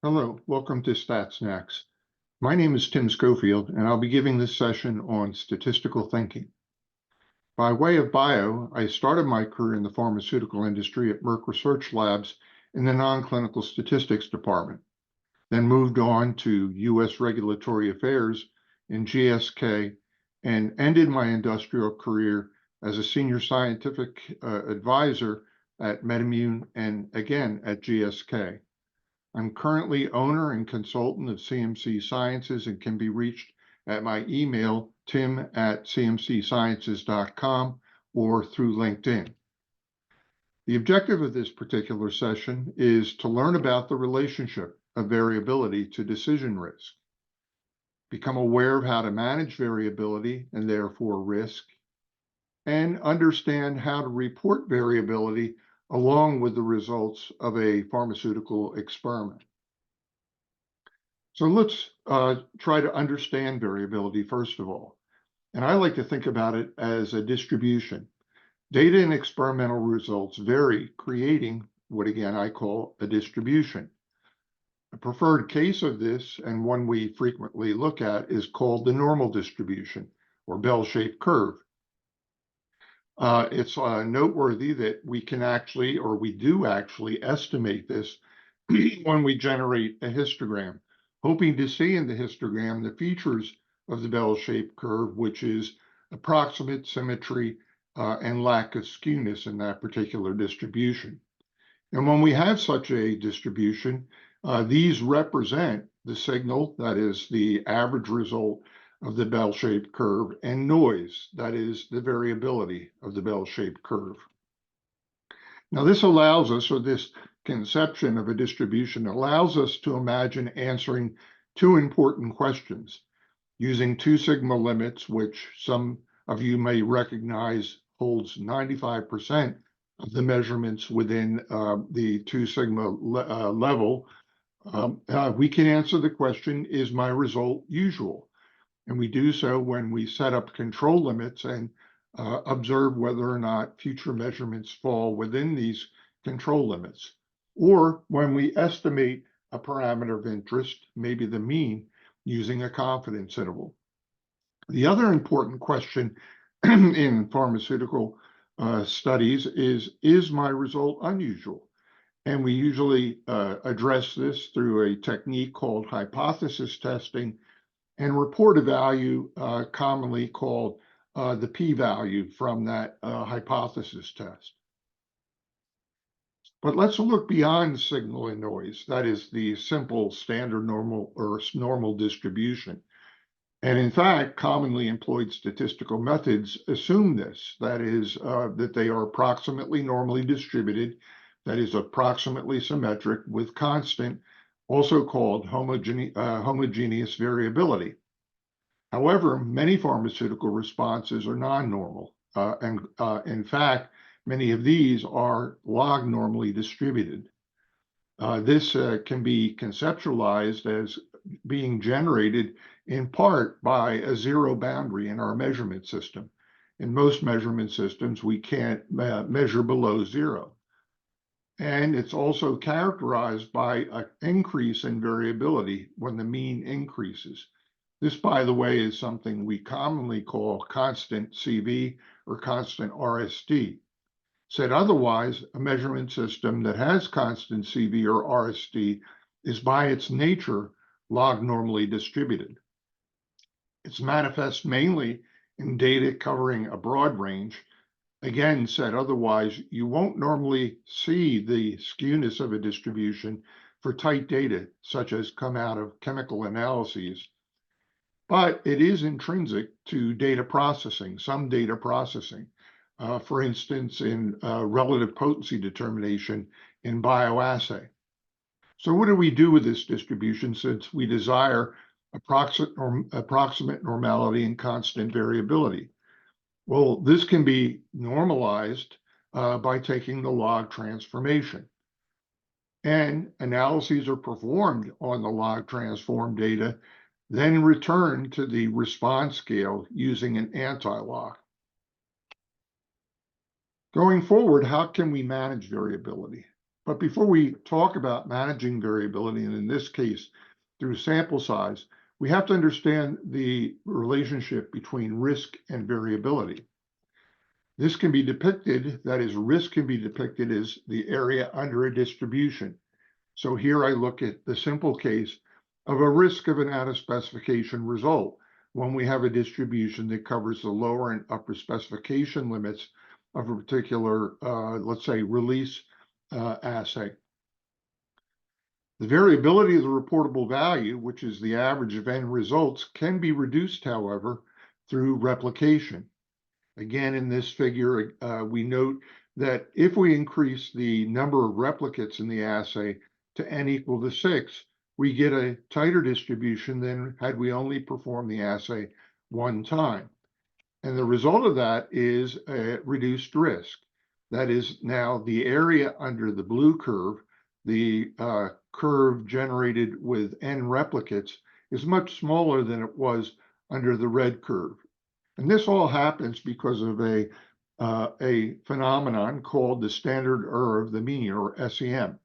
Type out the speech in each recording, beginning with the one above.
Hello, welcome to Snax. My name is Tim Schofield, and I'll be giving this session on statistical thinking. By way of bio, I started my career in the pharmaceutical industry at Merck Research Labs in the non-clinical statistics department, then moved on to U.S. Regulatory Affairs in GSK, and ended my industrial career as a senior scientific advisor at MedImmune and again at GSK. I'm currently owner and consultant of CMC Sciences and can be reached at my email, tim@cmcsciences.com, or through LinkedIn. The objective of this particular session is to learn about the relationship of variability to decision risk, become aware of how to manage variability and therefore risk, and understand how to report variability along with the results of a pharmaceutical experiment. So let's try to understand variability first of all. And I like to think about it as a distribution. Data and experimental results vary, creating what again I call a distribution. A preferred case of this, and one we frequently look at, is called the normal distribution or bell-shaped curve. It's noteworthy that we can actually, or we do actually estimate this when we generate a histogram, hoping to see in the histogram the features of the bell-shaped curve, which is approximate symmetry and lack of skewness in that particular distribution. And when we have such a distribution, these represent the signal, that is the average result of the bell-shaped curve, and noise, that is the variability of the bell-shaped curve. Now this allows us, or this conception of a distribution allows us to imagine answering two important questions using 2 sigma limits, which some of you may recognize holds 95% of the measurements within the 2 sigma level. We can answer the question, is my result usual? And we do so when we set up control limits and observe whether or not future measurements fall within these control limits, or when we estimate a parameter of interest, maybe the mean, using a confidence interval. The other important question in pharmaceutical studies is my result unusual? And we usually address this through a technique called hypothesis testing and report a value commonly called the p-value from that hypothesis test. But let's look beyond signal and noise. That is the simple standard normal or normal distribution. And in fact, commonly employed statistical methods assume this, that is, that they are approximately normally distributed, that is approximately symmetric with constant, also called homogeneous variability. However, many pharmaceutical responses are non-normal, and in fact, many of these are log normally distributed. This can be conceptualized as being generated in part by a zero boundary in our measurement system. In most measurement systems, we can't measure below 0. And it's also characterized by an increase in variability when the mean increases. This, by the way, is something we commonly call constant CV or constant RSD. Said otherwise, a measurement system that has constant CV or RSD is by its nature log normally distributed. It's manifest mainly in data covering a broad range. Again, said otherwise, you won't normally see the skewness of a distribution for tight data, such as come out of chemical analyses. But it is intrinsic to data processing, some data processing. For instance, in relative potency determination in bioassay. So what do we do with this distribution since we desire approximate normality and constant variability? Well, this can be normalized by taking the log transformation. And analyses are performed on the log transform data, then returned to the response scale using an anti-log. Going forward, how can we manage variability? But before we talk about managing variability, and in this case, through sample size, we have to understand the relationship between risk and variability. This can be depicted, that is, risk can be depicted as the area under a distribution. So here I look at the simple case of a risk of an out-of-specification result when we have a distribution that covers the lower and upper specification limits of a particular, let's say, release assay. The variability of the reportable value, which is the average of n results, can be reduced, however, through replication. Again, in this figure, we note that if we increase the number of replicates in the assay to n equal to 6, we get a tighter distribution than had we only performed the assay one time. And the result of that is a reduced risk. That is now the area under the blue curve, the curve generated with n replicates, is much smaller than it was under the red curve. And this all happens because of a phenomenon called the standard error of the mean, or SEM,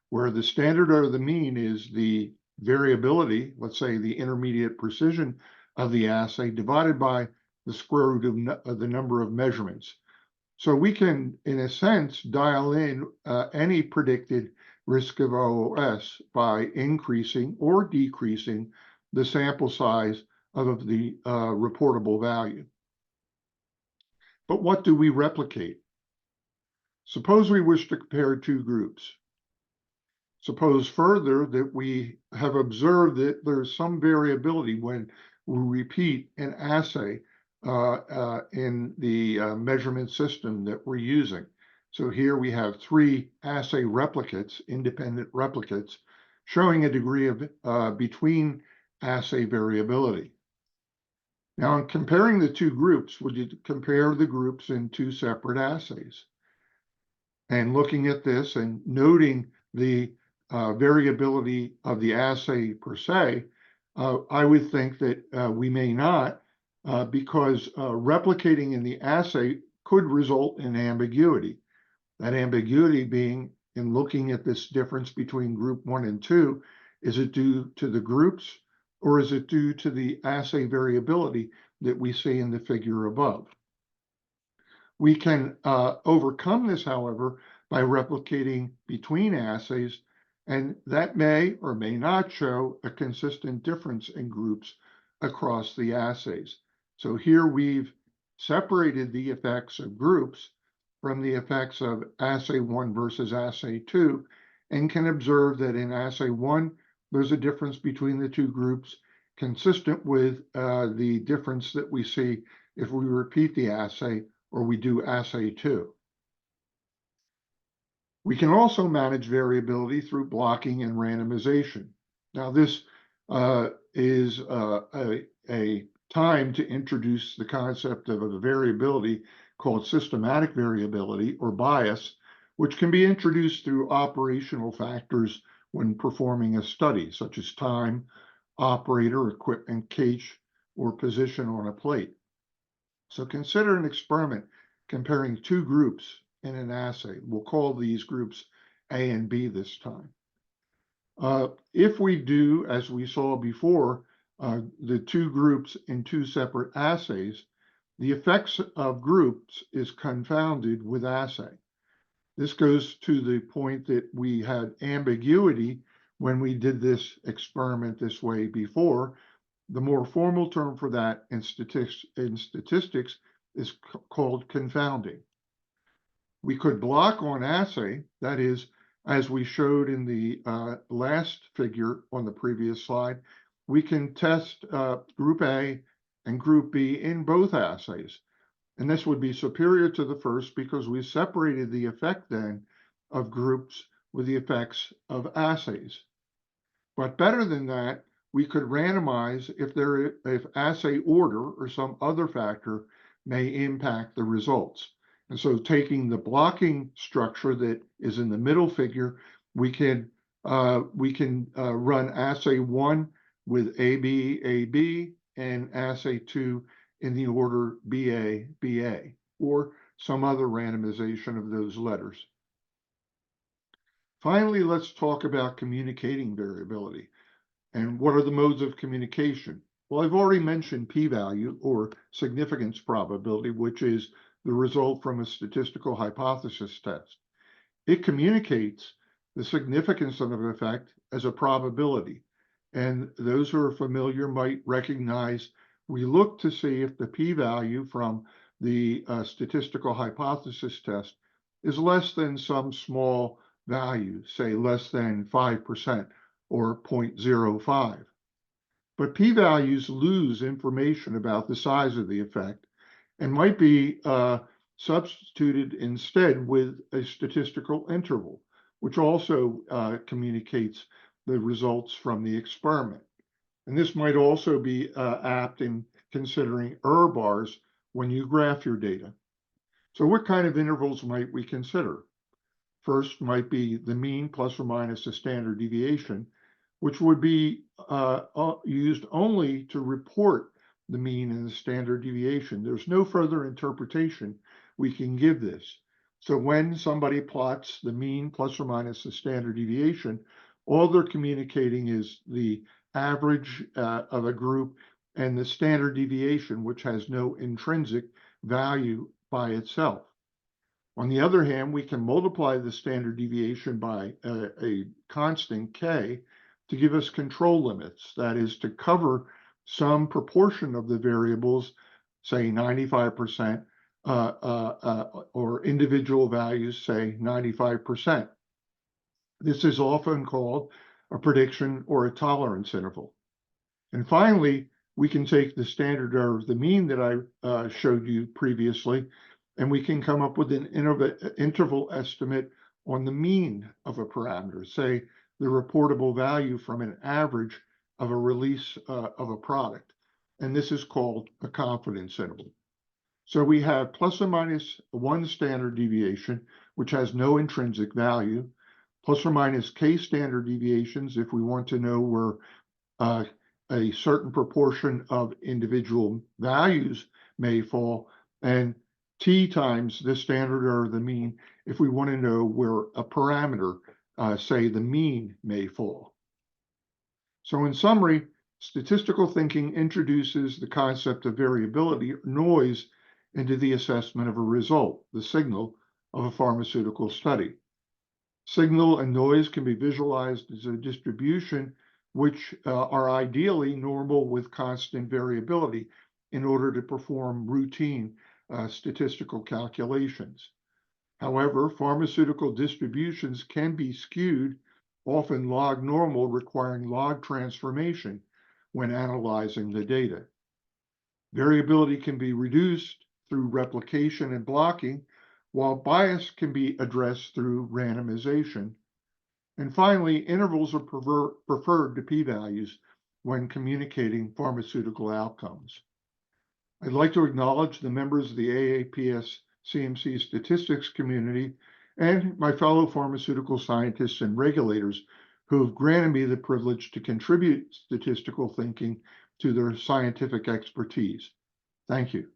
where the standard error of the mean is the variability, let's say the intermediate precision of the assay, divided by the square root of the number of measurements. So we can, in a sense, dial in any predicted risk of OOS by increasing or decreasing the sample size of the reportable value. But what do we replicate? Suppose we wish to compare two groups. Suppose further that we have observed that there's some variability when we repeat an assay in the measurement system that we're using. So here we have 3 assay replicates, independent replicates, showing a degree of between assay variability. Now, in comparing the two groups, would you compare the groups in 2 separate assays? And looking at this and noting the variability of the assay per se, I would think that we may not, because replicating in the assay could result in ambiguity. That ambiguity being, in looking at this difference between group 1 and 2, is it due to the groups, or is it due to the assay variability that we see in the figure above? We can overcome this, however, by replicating between assays, and that may or may not show a consistent difference in groups across the assays. So here we've separated the effects of groups from the effects of assay 1 versus assay 2, and can observe that in assay 1, there's a difference between the two groups consistent with the difference that we see if we repeat the assay or we do assay 2. We can also manage variability through blocking and randomization. Now, this is a time to introduce the concept of a variability called systematic variability, or bias, which can be introduced through operational factors when performing a study, such as time, operator, equipment, cache, or position on a plate. So consider an experiment comparing two groups in an assay. We'll call these groups A and B this time. If we do, as we saw before, the two groups in two separate assays, the effects of groups is confounded with assay. This goes to the point that we had ambiguity when we did this experiment this way before. The more formal term for that in statistics is called confounding. We could block on assay, that is, as we showed in the last figure on the previous slide, we can test group A and group B in both assays. And this would be superior to the first because we separated the effect then of groups with the effects of assays. But better than that, we could randomize if assay order or some other factor may impact the results. And so taking the blocking structure that is in the middle figure, we can run assay 1 with AB, and assay 2 in the order BA, or some other randomization of those letters. Finally, let's talk about communicating variability. And what are the modes of communication? Well, I've already mentioned p-value, or significance probability, which is the result from a statistical hypothesis test. It communicates the significance of an effect as a probability. And those who are familiar might recognize we look to see if the p-value from the statistical hypothesis test is less than some small value, say less than 5% or 0.05. But p-values lose information about the size of the effect and might be substituted instead with a statistical interval, which also communicates the results from the experiment. And this might also be apt in considering error bars when you graph your data. So what kind of intervals might we consider? First might be the mean plus or minus a standard deviation, which would be used only to report the mean and the standard deviation. There's no further interpretation we can give this. So when somebody plots the mean plus or minus the standard deviation, all they're communicating is the average of a group and the standard deviation, which has no intrinsic value by itself. On the other hand, we can multiply the standard deviation by a constant k to give us control limits, that is, to cover some proportion of the variables, say 95%, or individual values, say 95%. This is often called a prediction or a tolerance interval. And finally, we can take the standard error of the mean that I showed you previously, and we can come up with an interval estimate on the mean of a parameter, say the reportable value from an average of a release of a product. And this is called a confidence interval. So we have plus or minus one standard deviation, which has no intrinsic value, plus or minus k standard deviations if we want to know where a certain proportion of individual values may fall, and t times the standard error of the mean if we want to know where a parameter, say the mean, may fall. So in summary, statistical thinking introduces the concept of variability, noise, into the assessment of a result, the signal of a pharmaceutical study. Signal and noise can be visualized as a distribution which are ideally normal with constant variability in order to perform routine statistical calculations. However, pharmaceutical distributions can be skewed, often log normal, requiring log transformation when analyzing the data. Variability can be reduced through replication and blocking, while bias can be addressed through randomization. And finally, intervals are preferred to p-values when communicating pharmaceutical outcomes. I'd like to acknowledge the members of the AAPS CMC statistics community and my fellow pharmaceutical scientists and regulators who have granted me the privilege to contribute statistical thinking to their scientific expertise. Thank you.